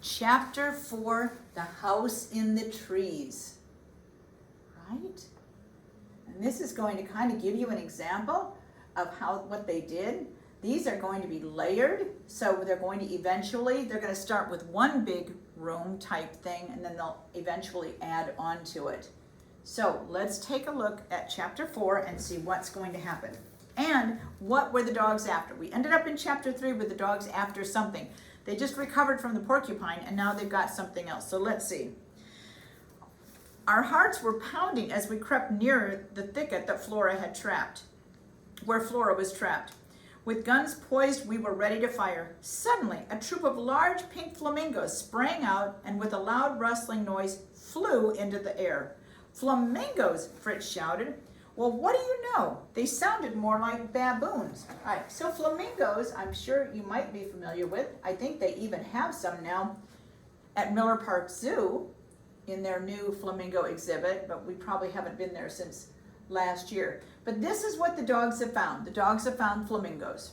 Chapter 4, The House in the Trees. Right? And this is going to kind of give you an example of what they did. These are going to be layered, so they're going to start with one big room type thing, and then they'll eventually add on to it. So let's take a look at chapter 4 and see what's going to happen. And what were the dogs after? We ended up in chapter 3 with the dogs after something. They just recovered from the porcupine, and now they've got something else. So let's see. Our hearts were pounding as we crept nearer the thicket that where Flora was trapped. With guns poised, we were ready to fire. Suddenly, a troop of large pink flamingos sprang out and with a loud rustling noise flew into the air. Flamingos, Fritz shouted. Well, what do you know? They sounded more like baboons. All right, so flamingos, I'm sure you might be familiar with. I think they even have some now at Miller Park Zoo in their new flamingo exhibit, but we probably haven't been there since last year. But this is what the dogs have found. The dogs have found flamingos.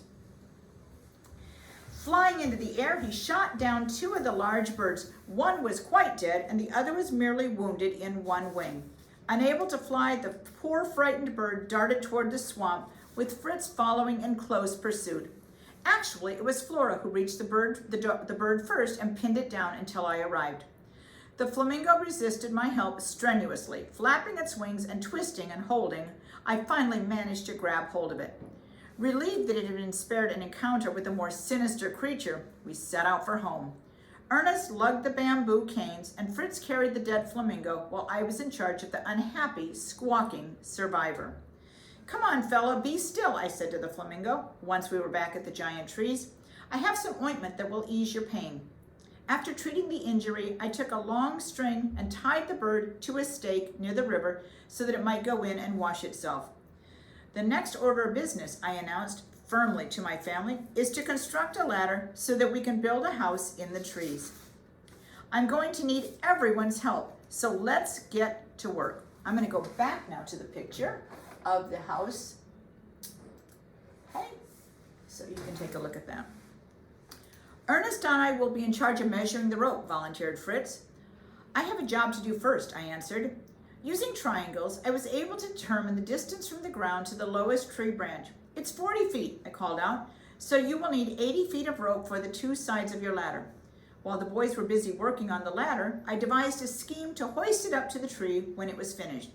Flying into the air, he shot down 2 of the large birds. One was quite dead, and the other was merely wounded in one wing. Unable to fly, the poor frightened bird darted toward the swamp, with Fritz following in close pursuit. Actually, it was Flora who reached the bird first and pinned it down until I arrived. The flamingo resisted my help strenuously, flapping its wings and twisting and holding. I finally managed to grab hold of it. Relieved that it had been spared an encounter with a more sinister creature, we set out for home. Ernest lugged the bamboo canes, and Fritz carried the dead flamingo while I was in charge of the unhappy, squawking survivor. Come on, fella, be still, I said to the flamingo, once we were back at the giant trees. I have some ointment that will ease your pain. After treating the injury, I took a long string and tied the bird to a stake near the river so that it might go in and wash itself. The next order of business, I announced firmly to my family, is to construct a ladder so that we can build a house in the trees. I'm going to need everyone's help, so let's get to work. I'm going to go back now to the picture of the house. Okay, so you can take a look at that. Ernest and I will be in charge of measuring the rope, volunteered Fritz. I have a job to do first, I answered. Using triangles, I was able to determine the distance from the ground to the lowest tree branch. It's 40 feet, I called out, so you will need 80 feet of rope for the 2 sides of your ladder. While the boys were busy working on the ladder, I devised a scheme to hoist it up to the tree when it was finished.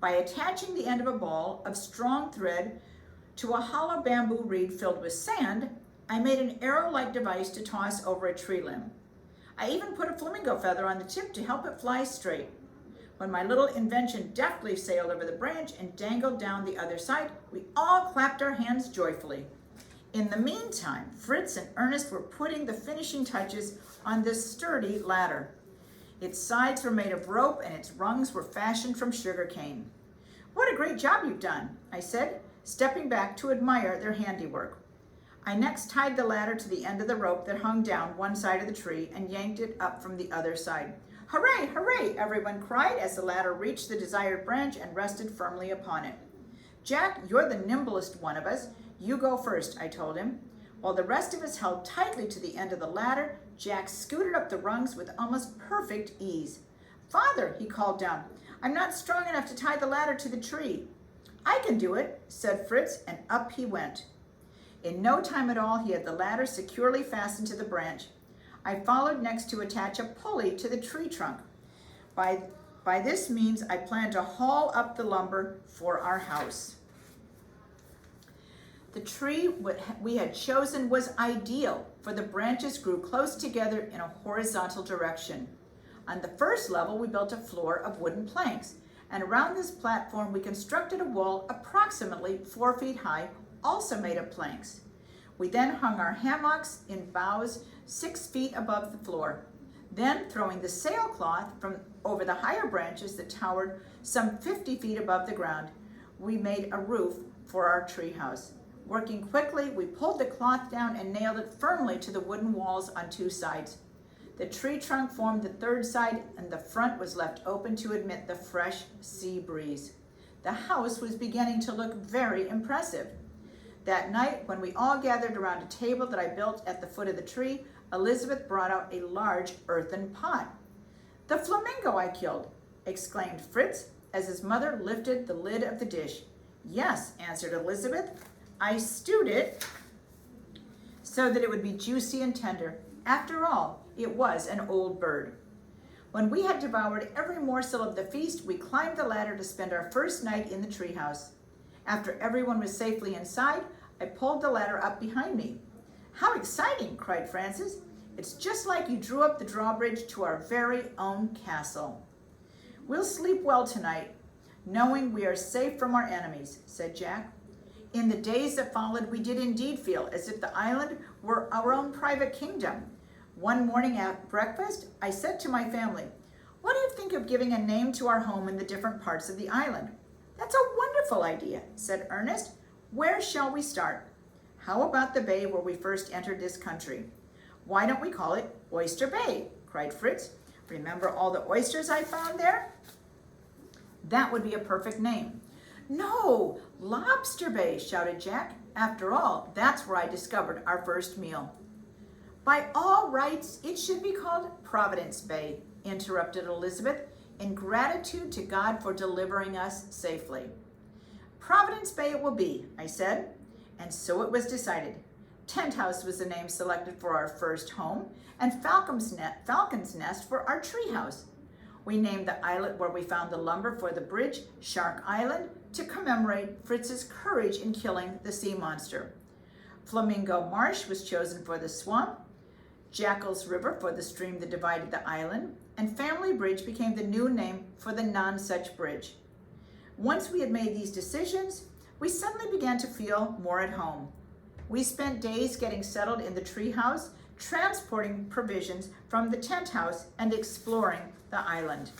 By attaching the end of a ball of strong thread to a hollow bamboo reed filled with sand, I made an arrow-like device to toss over a tree limb. I even put a flamingo feather on the tip to help it fly straight. When my little invention deftly sailed over the branch and dangled down the other side, we all clapped our hands joyfully. In the meantime, Fritz and Ernest were putting the finishing touches on this sturdy ladder. Its sides were made of rope and its rungs were fashioned from sugar cane. What a great job you've done, I said, stepping back to admire their handiwork. I next tied the ladder to the end of the rope that hung down one side of the tree and yanked it up from the other side. Hooray, hooray, everyone cried as the ladder reached the desired branch and rested firmly upon it. Jack, you're the nimblest one of us. You go first, I told him. While the rest of us held tightly to the end of the ladder, Jack scooted up the rungs with almost perfect ease. Father, he called down, I'm not strong enough to tie the ladder to the tree. I can do it, said Fritz, and up he went. In no time at all, he had the ladder securely fastened to the branch. I followed next to attach a pulley to the tree trunk. By this means, I planned to haul up the lumber for our house. The tree we had chosen was ideal, for the branches grew close together in a horizontal direction. On the first level, we built a floor of wooden planks, and around this platform, we constructed a wall approximately 4 feet high, also made of planks. We then hung our hammocks in boughs 6 feet above the floor. Then, throwing the sailcloth from over the higher branches that towered some 50 feet above the ground, we made a roof for our treehouse. Working quickly, we pulled the cloth down and nailed it firmly to the wooden walls on 2 sides. The tree trunk formed the 3rd side, and the front was left open to admit the fresh sea breeze. The house was beginning to look very impressive. That night, when we all gathered around a table that I built at the foot of the tree, Elizabeth brought out a large earthen pot. "The flamingo I killed," exclaimed Fritz as his mother lifted the lid of the dish. "Yes," answered Elizabeth. "I stewed it so that it would be juicy and tender. After all, it was an old bird." When we had devoured every morsel of the feast, we climbed the ladder to spend our first night in the treehouse. After everyone was safely inside, I pulled the ladder up behind me. "How exciting!" cried Frances. "It's just like you drew up the drawbridge to our very own castle." "We'll sleep well tonight, knowing we are safe from our enemies," said Jack. In the days that followed, we did indeed feel as if the island were our own private kingdom. One morning at breakfast, I said to my family, "What do you think of giving a name to our home in the different parts of the island?" "That's a wonderful idea," said Ernest. "Where shall we start?" "How about the bay where we first entered this country?" "Why don't we call it Oyster Bay?" cried Fritz. "Remember all the oysters I found there?" "That would be a perfect name." "No, Lobster Bay," shouted Jack. "After all, that's where I discovered our first meal." "By all rights, it should be called Providence Bay," interrupted Elizabeth, "in gratitude to God for delivering us safely." "Providence Bay it will be," I said, and so it was decided. Tent House was the name selected for our first home, and Falcon's Nest for our tree house. We named the islet where we found the lumber for the bridge Shark Island to commemorate Fritz's courage in killing the sea monster. Flamingo Marsh was chosen for the swamp, Jackal's River for the stream that divided the island, and Family Bridge became the new name for the Nonsuch Bridge. Once we had made these decisions, we suddenly began to feel more at home. We spent days getting settled in the treehouse, transporting provisions from the tent house, and exploring the island.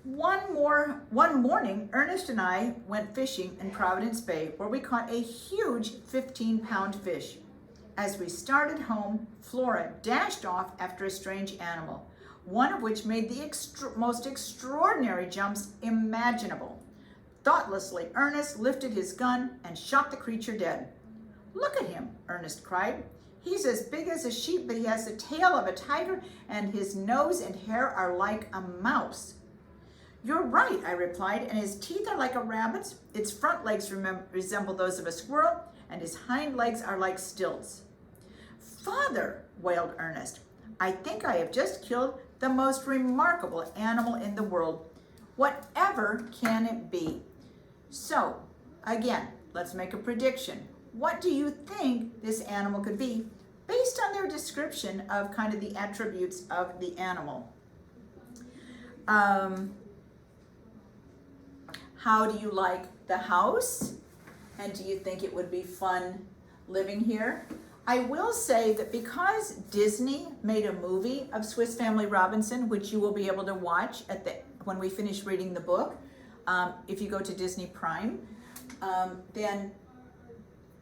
One morning, Ernest and I went fishing in Providence Bay, where we caught a huge 15-pound fish. As we started home, Flora dashed off after a strange animal, one of which made the most extraordinary jumps imaginable. Thoughtlessly, Ernest lifted his gun and shot the creature dead. "Look at him," Ernest cried. "He's as big as a sheep, but he has the tail of a tiger, and his nose and hair are like a mouse." "You're right," I replied, "and his teeth are like a rabbit's, its front legs resemble those of a squirrel, and his hind legs are like stilts." "Father," wailed Ernest, "I think I have just killed the most remarkable animal in the world. Whatever can it be?" So, again, let's make a prediction. What do you think this animal could be based on their description of kind of the attributes of the animal? How do you like the house? And do you think it would be fun living here? I will say that because Disney made a movie of Swiss Family Robinson, which you will be able to watch when we finish reading the book, if you go to Disney Prime, then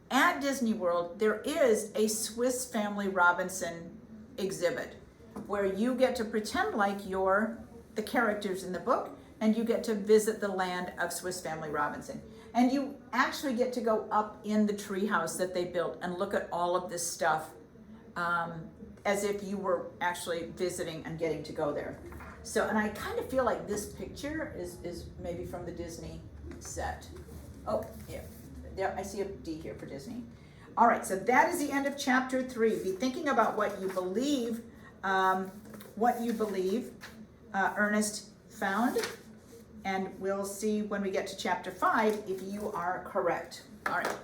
at Disney World, there is a Swiss Family Robinson exhibit where you get to pretend like you're the characters in the book, and you get to visit the land of Swiss Family Robinson. And you actually get to go up in the treehouse that they built and look at all of this stuff as if you were actually visiting and getting to go there. So, and I kind of feel like this picture is maybe from the Disney set. Oh, yeah. There, I see a D here for Disney. All right, so that is the end of chapter 3. Be thinking about what you believe, Ernest found, and we'll see when we get to chapter 5 if you are correct. All right.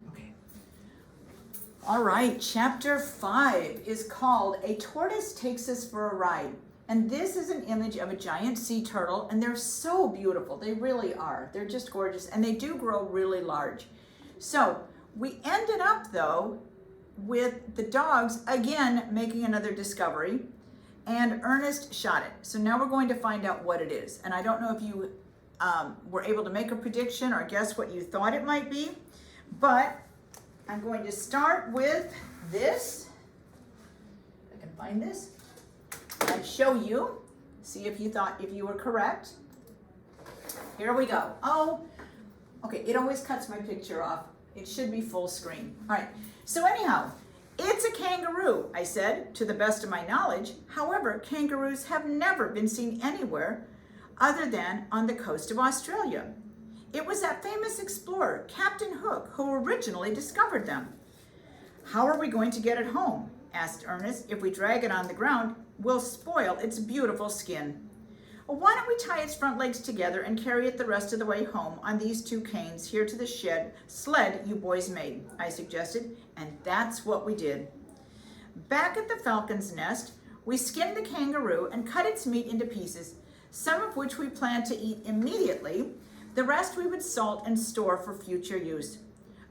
Okay. All right, chapter 5 is called A Tortoise Takes Us for a Ride. And this is an image of a giant sea turtle, and they're so beautiful. They really are. They're just gorgeous, and they do grow really large. So we ended up, though, with the dogs, again, making another discovery, and Ernest shot it. So now we're going to find out what it is. And I don't know if you were able to make a prediction or guess what you thought it might be, but I'm going to start with this. If I can find this. I'd show you, see if you were correct. Here we go. Oh, okay, it always cuts my picture off. It should be full screen. All right, so anyhow, it's a kangaroo, I said, to the best of my knowledge. However, kangaroos have never been seen anywhere other than on the coast of Australia. It was that famous explorer, Captain Hook, who originally discovered them. How are we going to get it home? Asked Ernest. If we drag it on the ground, we'll spoil its beautiful skin. Well, why don't we tie its front legs together and carry it the rest of the way home on these two canes here to the sled you boys made, I suggested, and that's what we did. Back at the falcon's nest, we skinned the kangaroo and cut its meat into pieces, some of which we planned to eat immediately. The rest we would salt and store for future use.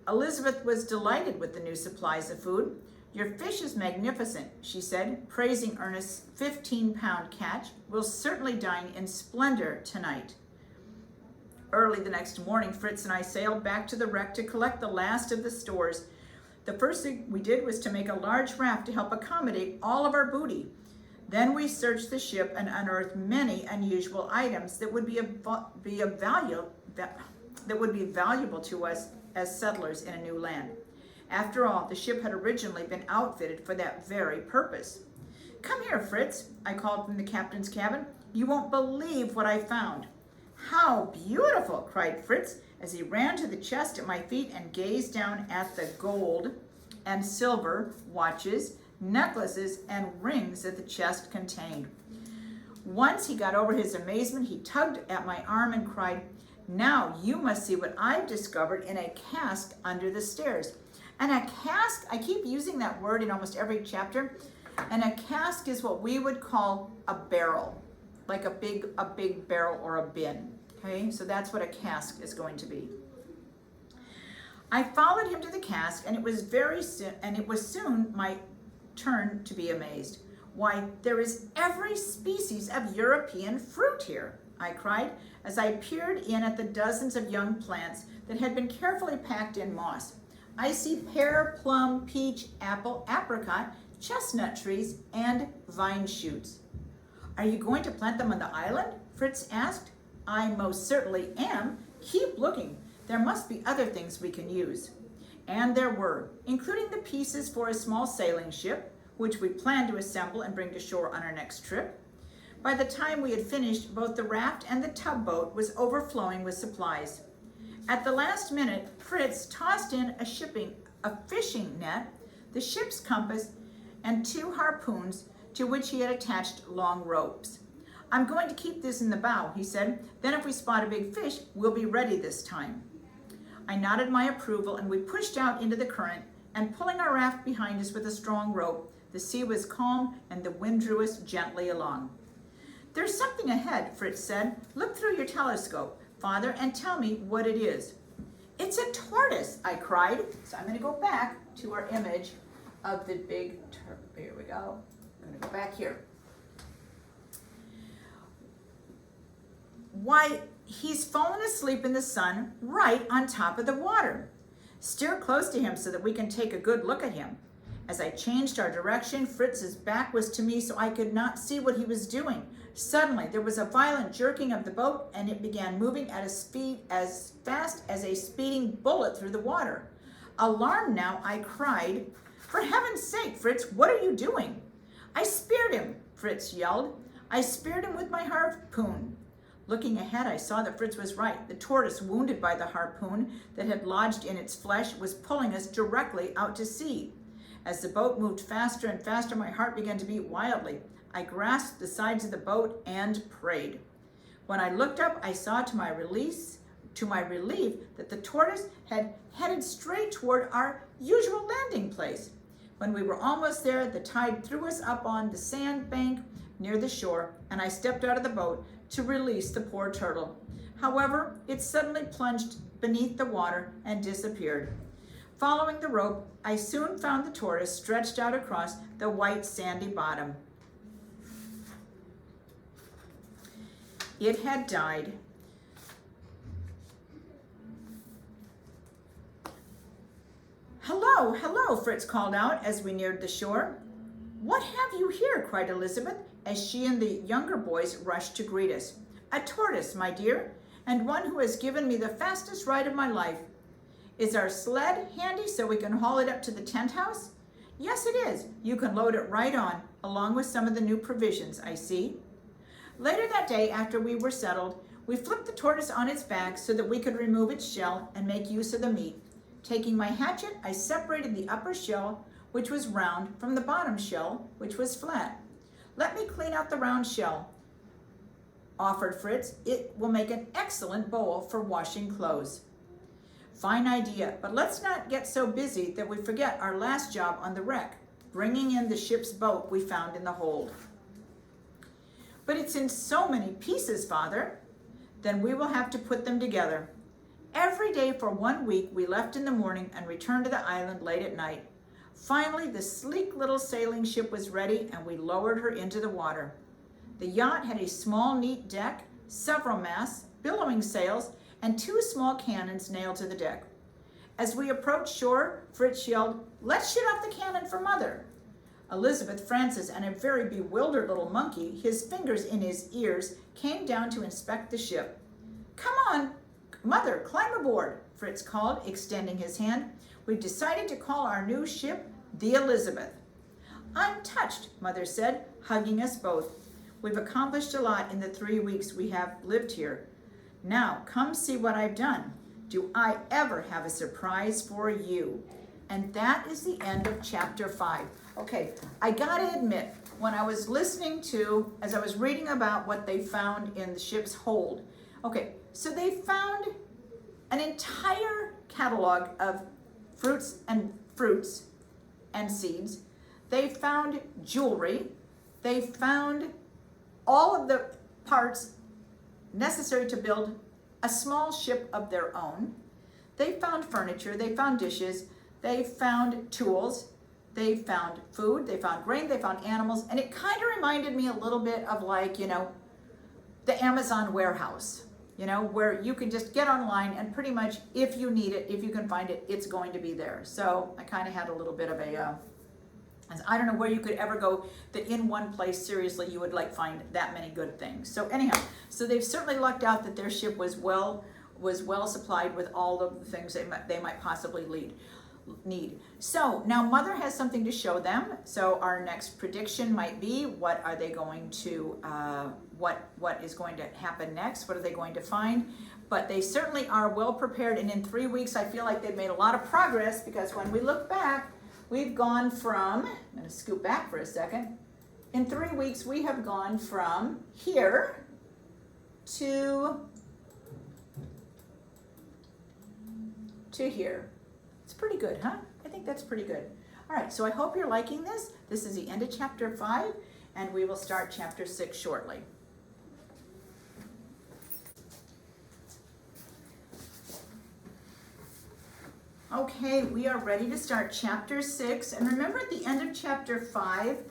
Elizabeth was delighted with the new supplies of food. Your fish is magnificent, she said, praising Ernest's 15-pound catch. We'll certainly dine in splendor tonight. Early the next morning, Fritz and I sailed back to the wreck to collect the last of the stores. The first thing we did was to make a large raft to help accommodate all of our booty. Then we searched the ship and unearthed many unusual items that would be valuable to us as settlers in a new land. After all, the ship had originally been outfitted for that very purpose. Come here, Fritz, I called from the captain's cabin. You won't believe what I found. How beautiful, cried Fritz as he ran to the chest at my feet and gazed down at the gold and silver watches, necklaces, and rings that the chest contained. Once he got over his amazement, he tugged at my arm and cried, now you must see what I've discovered in a cask under the stairs. And a cask, I keep using that word in almost every chapter, and a cask is what we would call a barrel, like a big barrel or a bin, okay? So that's what a cask is going to be. I followed him to the cask, and it was soon my turn to be amazed. Why, there is every species of European fruit here, I cried, as I peered in at the dozens of young plants that had been carefully packed in moss. I see pear, plum, peach, apple, apricot, chestnut trees, and vine shoots. Are you going to plant them on the island? Fritz asked. I most certainly am. Keep looking. There must be other things we can use. And there were, including the pieces for a small sailing ship, which we planned to assemble and bring to shore on our next trip. By the time we had finished, both the raft and the tugboat was overflowing with supplies. At the last minute, Fritz tossed in a fishing net, the ship's compass, and 2 harpoons to which he had attached long ropes. I'm going to keep this in the bow, he said. Then if we spot a big fish, we'll be ready this time. I nodded my approval, and we pushed out into the current, and pulling our raft behind us with a strong rope, the sea was calm and the wind drew us gently along. There's something ahead, Fritz said. Look through your telescope, Father, and tell me what it is. It's a tortoise, I cried. So I'm going to go back to our image of the big tortoise. Here we go. I'm going to go back here. Why, he's fallen asleep in the sun right on top of the water. Steer close to him so that we can take a good look at him. As I changed our direction, Fritz's back was to me so I could not see what he was doing. Suddenly, there was a violent jerking of the boat, and it began moving at a speed as fast as a speeding bullet through the water. Alarmed now, I cried, "For heaven's sake, Fritz, what are you doing?" "I speared him," Fritz yelled. "I speared him with my harpoon." Looking ahead, I saw that Fritz was right. The tortoise, wounded by the harpoon that had lodged in its flesh, was pulling us directly out to sea. As the boat moved faster and faster, my heart began to beat wildly. I grasped the sides of the boat and prayed. When I looked up, I saw to my relief that the tortoise had headed straight toward our usual landing place. When we were almost there, the tide threw us up on the sand bank near the shore, and I stepped out of the boat to release the poor turtle. However, it suddenly plunged beneath the water and disappeared. Following the rope, I soon found the tortoise stretched out across the white sandy bottom. It had died. "Hello, hello," Fritz called out as we neared the shore. "What have you here?" cried Elizabeth as she and the younger boys rushed to greet us. "A tortoise, my dear, and one who has given me the fastest ride of my life. Is our sled handy so we can haul it up to the tent house? Yes, it is. You can load it right on, along with some of the new provisions, I see. Later that day, after we were settled, we flipped the tortoise on its back so that we could remove its shell and make use of the meat. Taking my hatchet, I separated the upper shell, which was round, from the bottom shell, which was flat. Let me clean out the round shell, offered Fritz. It will make an excellent bowl for washing clothes. Fine idea, but let's not get so busy that we forget our last job on the wreck, bringing in the ship's boat we found in the hold. But it's in so many pieces, Father. Then we will have to put them together. Every day for 1 week, we left in the morning and returned to the island late at night. Finally, the sleek little sailing ship was ready and we lowered her into the water. The yacht had a small, neat deck, several masts, billowing sails, and 2 small cannons nailed to the deck. As we approached shore, Fritz yelled, "Let's shoot off the cannon for Mother." Elizabeth, Francis, and a very bewildered little monkey, his fingers in his ears, came down to inspect the ship. "Come on, Mother, climb aboard," Fritz called, extending his hand. "We've decided to call our new ship the Elizabeth." "I'm touched," Mother said, hugging us both. "We've accomplished a lot in the 3 weeks we have lived here. Now, come see what I've done. Do I ever have a surprise for you?" And that is the end of chapter 5. Okay, I gotta admit, when I was listening to, as I was reading about what they found in the ship's hold, okay, so they found an entire catalog of fruits and seeds. They found jewelry. They found all of the parts necessary to build a small ship of their own. They found furniture, they found dishes, they found tools, they found food, they found grain, they found animals, and it kind of reminded me a little bit of like, the Amazon warehouse, where you can just get online and pretty much if you need it, if you can find it, it's going to be there. So I kind of had a little bit of I don't know where you could ever go that in one place, seriously, you would find that many good things. So anyhow, so they've certainly lucked out that their ship was well supplied with all of the things they might possibly need. So now Mother has something to show them. So our next prediction might be, what are they going to, what is going to happen next? What are they going to find? But they certainly are well prepared. And in 3 weeks, I feel like they've made a lot of progress, because when we look back, we've gone from, I'm going to scoot back for a second. In 3 weeks, we have gone from here to here. It's pretty good, huh? I think that's pretty good. All right, so I hope you're liking this. This is the end of chapter 5, and we will start chapter 6 shortly. Okay, we are ready to start chapter 6. And remember at the end of chapter 5,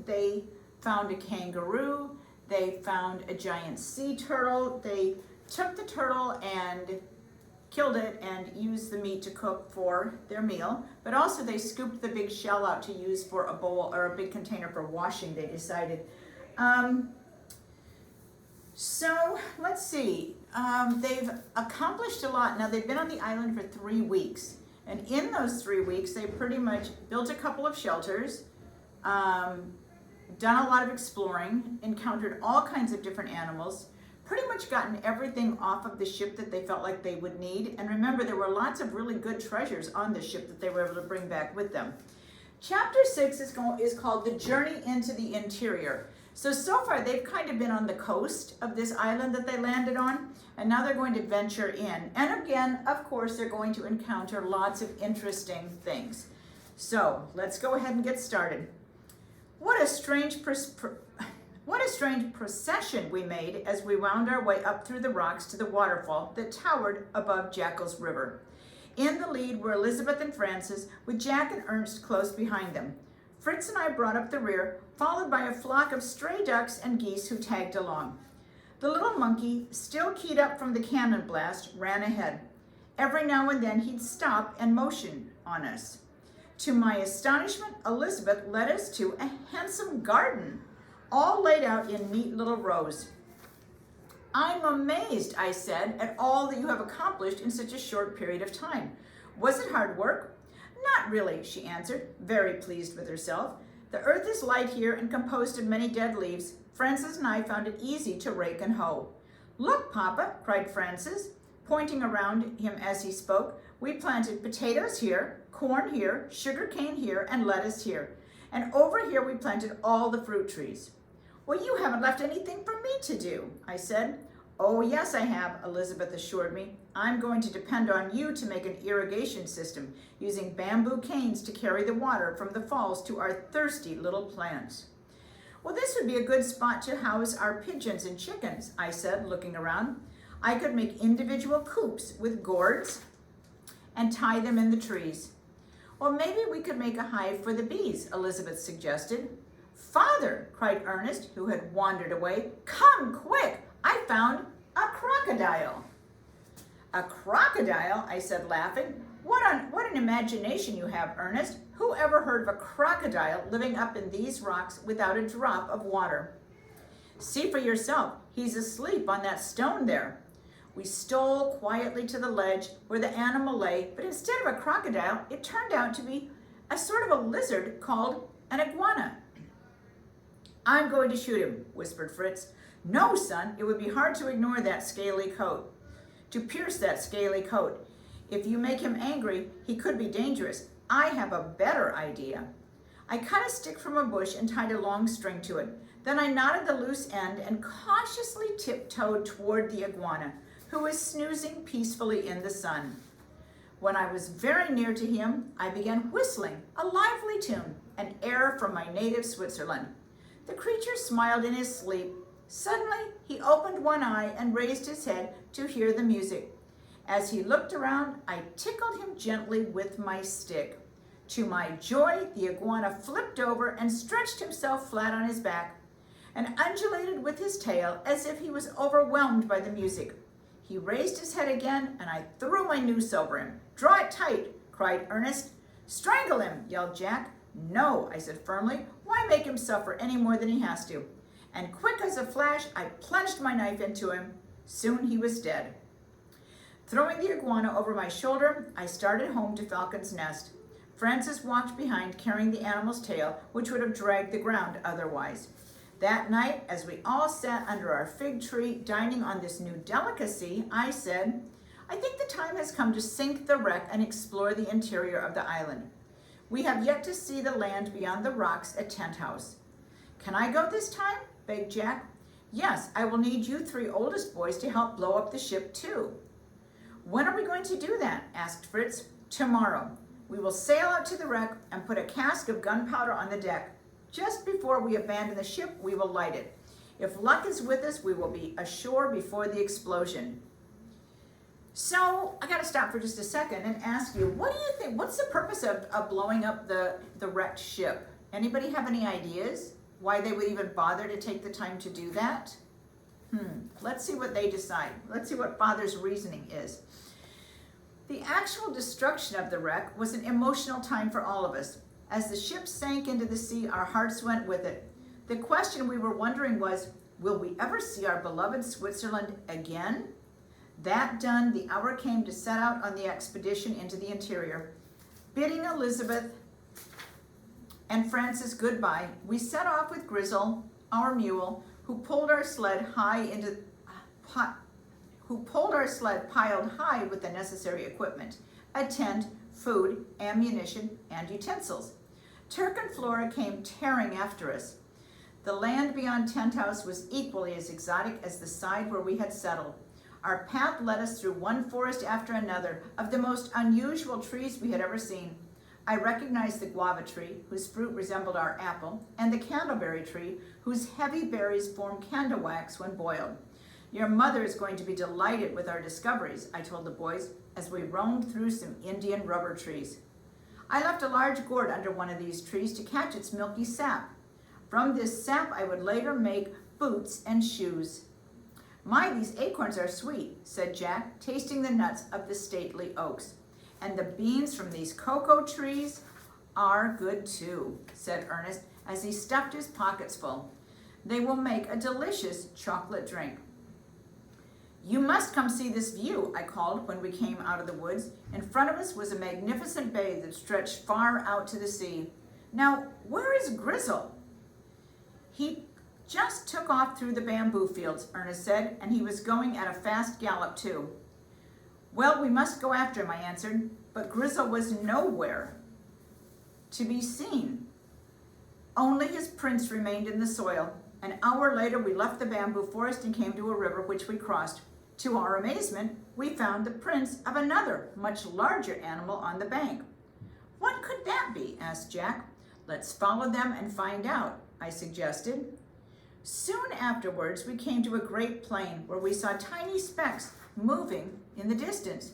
they found a kangaroo, they found a giant sea turtle, they took the turtle and killed it and used the meat to cook for their meal, but also they scooped the big shell out to use for a bowl or a big container for washing, they decided. So let's see, they've accomplished a lot. Now they've been on the island for 3 weeks, and in those 3 weeks they pretty much built a couple of shelters, done a lot of exploring, encountered all kinds of different animals, pretty much gotten everything off of the ship that they felt like they would need. And remember, there were lots of really good treasures on the ship that they were able to bring back with them. Chapter 6 is called The Journey into the Interior. So far they've kind of been on the coast of this island that they landed on, and now they're going to venture in. And again, of course, they're going to encounter lots of interesting things. So let's go ahead and get started. What a strange procession we made as we wound our way up through the rocks to the waterfall that towered above Jackal's River. In the lead were Elizabeth and Francis, with Jack and Ernst close behind them. Fritz and I brought up the rear, followed by a flock of stray ducks and geese who tagged along. The little monkey, still keyed up from the cannon blast, ran ahead. Every now and then he'd stop and motion on us. To my astonishment, Elizabeth led us to a handsome garden, all laid out in neat little rows. I'm amazed, I said, at all that you have accomplished in such a short period of time. Was it hard work? Not really, she answered, very pleased with herself. The earth is light here and composed of many dead leaves. Frances and I found it easy to rake and hoe. Look, Papa, cried Frances, pointing around him as he spoke. We planted potatoes here, corn here, sugar cane here, and lettuce here. And over here we planted all the fruit trees. Well, you haven't left anything for me to do, I said. Oh, yes, I have, Elizabeth assured me. I'm going to depend on you to make an irrigation system using bamboo canes to carry the water from the falls to our thirsty little plants. Well, this would be a good spot to house our pigeons and chickens, I said, looking around. I could make individual coops with gourds and tie them in the trees. Well, maybe we could make a hive for the bees, Elizabeth suggested. Father, cried Ernest, who had wandered away, come quick, I found a crocodile. A crocodile, I said, laughing. What an imagination you have, Ernest. Who ever heard of a crocodile living up in these rocks without a drop of water? See for yourself, he's asleep on that stone there. We stole quietly to the ledge where the animal lay, but instead of a crocodile, it turned out to be a sort of a lizard called an iguana. I'm going to shoot him, whispered Fritz. No, son, it would be hard to ignore that scaly coat, to pierce that scaly coat. If you make him angry, he could be dangerous. I have a better idea. I cut a stick from a bush and tied a long string to it. Then I knotted the loose end and cautiously tiptoed toward the iguana, who was snoozing peacefully in the sun. When I was very near to him, I began whistling a lively tune, an air from my native Switzerland. The creature smiled in his sleep. Suddenly, he opened one eye and raised his head to hear the music. As he looked around, I tickled him gently with my stick. To my joy, the iguana flipped over and stretched himself flat on his back and undulated with his tail as if he was overwhelmed by the music. He raised his head again, and I threw my noose over him. Draw it tight, cried Ernest. Strangle him, yelled Jack. No, I said firmly. Why make him suffer any more than he has to? And quick as a flash, I plunged my knife into him. Soon he was dead. Throwing the iguana over my shoulder, I started home to Falcon's Nest. Frances walked behind, carrying the animal's tail, which would have dragged the ground otherwise. That night, as we all sat under our fig tree, dining on this new delicacy, I said, I think the time has come to sink the wreck and explore the interior of the island. We have yet to see the land beyond the rocks at Tent House. Can I go this time? Begged Jack. Yes, I will need you three oldest boys to help blow up the ship too. When are we going to do that? Asked Fritz. Tomorrow. We will sail out to the wreck and put a cask of gunpowder on the deck. Just before we abandon the ship, we will light it. If luck is with us, we will be ashore before the explosion. So, I gotta stop for just a second and ask you, what do you think, what's the purpose of blowing up the wrecked ship? Anybody have any ideas why they would even bother to take the time to do that? Let's see what they decide. Let's see what Father's reasoning is. The actual destruction of the wreck was an emotional time for all of us. As the ship sank into the sea, our hearts went with it. The question we were wondering was, will we ever see our beloved Switzerland again? That done, the hour came to set out on the expedition into the interior. Bidding Elizabeth and Frances goodbye, we set off with Grizzle, our mule, who pulled our sled piled high with the necessary equipment, a tent, food, ammunition, and utensils. Turk and Flora came tearing after us. The land beyond Tent House was equally as exotic as the side where we had settled. Our path led us through one forest after another of the most unusual trees we had ever seen. I recognized the guava tree, whose fruit resembled our apple, and the candleberry tree, whose heavy berries form candle wax when boiled. Your mother is going to be delighted with our discoveries, I told the boys, as we roamed through some Indian rubber trees. I left a large gourd under one of these trees to catch its milky sap. From this sap, I would later make boots and shoes. My, these acorns are sweet, said Jack, tasting the nuts of the stately oaks. And the beans from these cocoa trees are good too, said Ernest, as he stuffed his pockets full. They will make a delicious chocolate drink. "You must come see this view," I called when we came out of the woods. In front of us was a magnificent bay that stretched far out to the sea. "Now, where is Grizzle?" "He just took off through the bamboo fields," Ernest said, "and he was going at a fast gallop too." "Well, we must go after him," I answered, but Grizzle was nowhere to be seen. Only his prints remained in the soil. An hour later, we left the bamboo forest and came to a river which we crossed. To our amazement, we found the prints of another, much larger animal on the bank. "What could that be?" asked Jack. "Let's follow them and find out," I suggested. Soon afterwards, we came to a great plain where we saw tiny specks moving in the distance.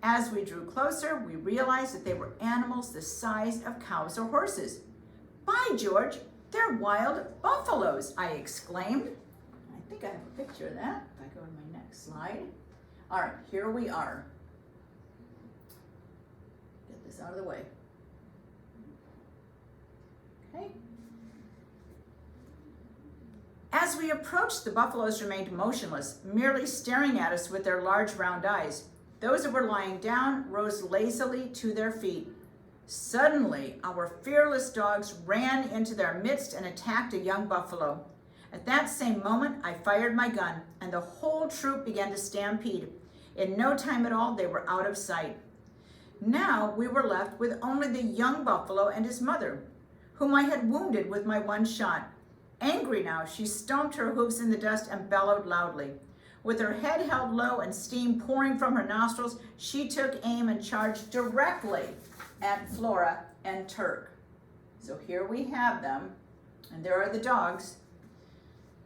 As we drew closer, we realized that they were animals the size of cows or horses. "By George, they're wild buffaloes!" I exclaimed. I think I have a picture of that if I go to my next slide. All right, here we are. Get this out of the way. Okay. As we approached, the buffaloes remained motionless, merely staring at us with their large round eyes. Those that were lying down rose lazily to their feet. Suddenly, our fearless dogs ran into their midst and attacked a young buffalo. At that same moment, I fired my gun, and the whole troop began to stampede. In no time at all, they were out of sight. Now we were left with only the young buffalo and his mother, whom I had wounded with my one shot. Angry now, she stomped her hoofs in the dust and bellowed loudly. With her head held low and steam pouring from her nostrils, she took aim and charged directly at Flora and Turk. So here we have them, and there are the dogs.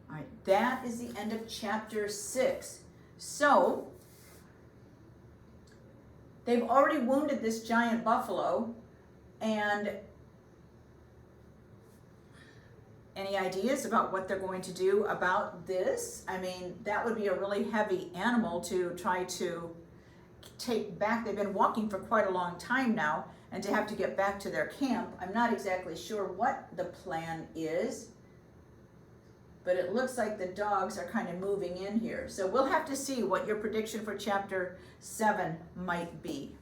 All right, that is the end of chapter 6. So, they've already wounded this giant buffalo, and any ideas about what they're going to do about this? I mean, that would be a really heavy animal to try to take back. They've been walking for quite a long time now, and to have to get back to their camp, I'm not exactly sure what the plan is, but it looks like the dogs are kind of moving in here. So we'll have to see what your prediction for chapter 7 might be.